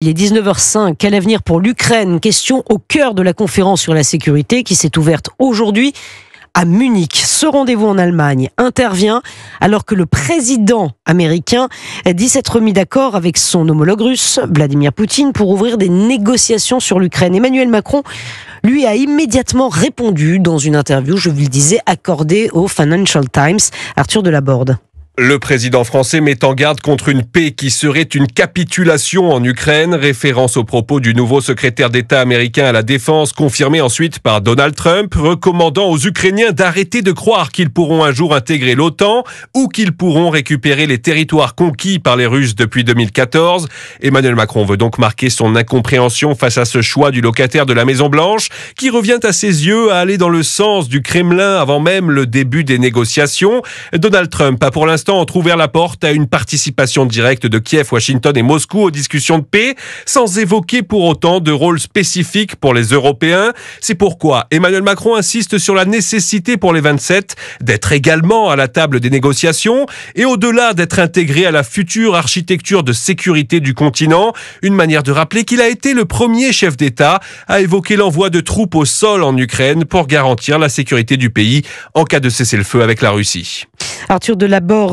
Il est 19h05. Quel avenir pour l'Ukraine? Question au cœur de la conférence sur la sécurité qui s'est ouverte aujourd'hui à Munich. Ce rendez-vous en Allemagne intervient alors que le président américain dit s'être mis d'accord avec son homologue russe, Vladimir Poutine, pour ouvrir des négociations sur l'Ukraine. Emmanuel Macron, lui, a immédiatement répondu dans une interview, je vous le disais, accordée au Financial Times. Arthur Delaborde. Le président français met en garde contre une paix qui serait une capitulation en Ukraine, référence aux propos du nouveau secrétaire d'État américain à la Défense, confirmé ensuite par Donald Trump, recommandant aux Ukrainiens d'arrêter de croire qu'ils pourront un jour intégrer l'OTAN ou qu'ils pourront récupérer les territoires conquis par les Russes depuis 2014. Emmanuel Macron veut donc marquer son incompréhension face à ce choix du locataire de la Maison-Blanche, qui revient à ses yeux à aller dans le sens du Kremlin avant même le début des négociations. Donald Trump a pour l'instant entrouvert la porte à une participation directe de Kiev, Washington et Moscou aux discussions de paix, sans évoquer pour autant de rôle spécifique pour les Européens. C'est pourquoi Emmanuel Macron insiste sur la nécessité pour les 27 d'être également à la table des négociations et au-delà d'être intégrés à la future architecture de sécurité du continent, une manière de rappeler qu'il a été le premier chef d'État à évoquer l'envoi de troupes au sol en Ukraine pour garantir la sécurité du pays en cas de cessez-le-feu avec la Russie. Arthur Delaborde.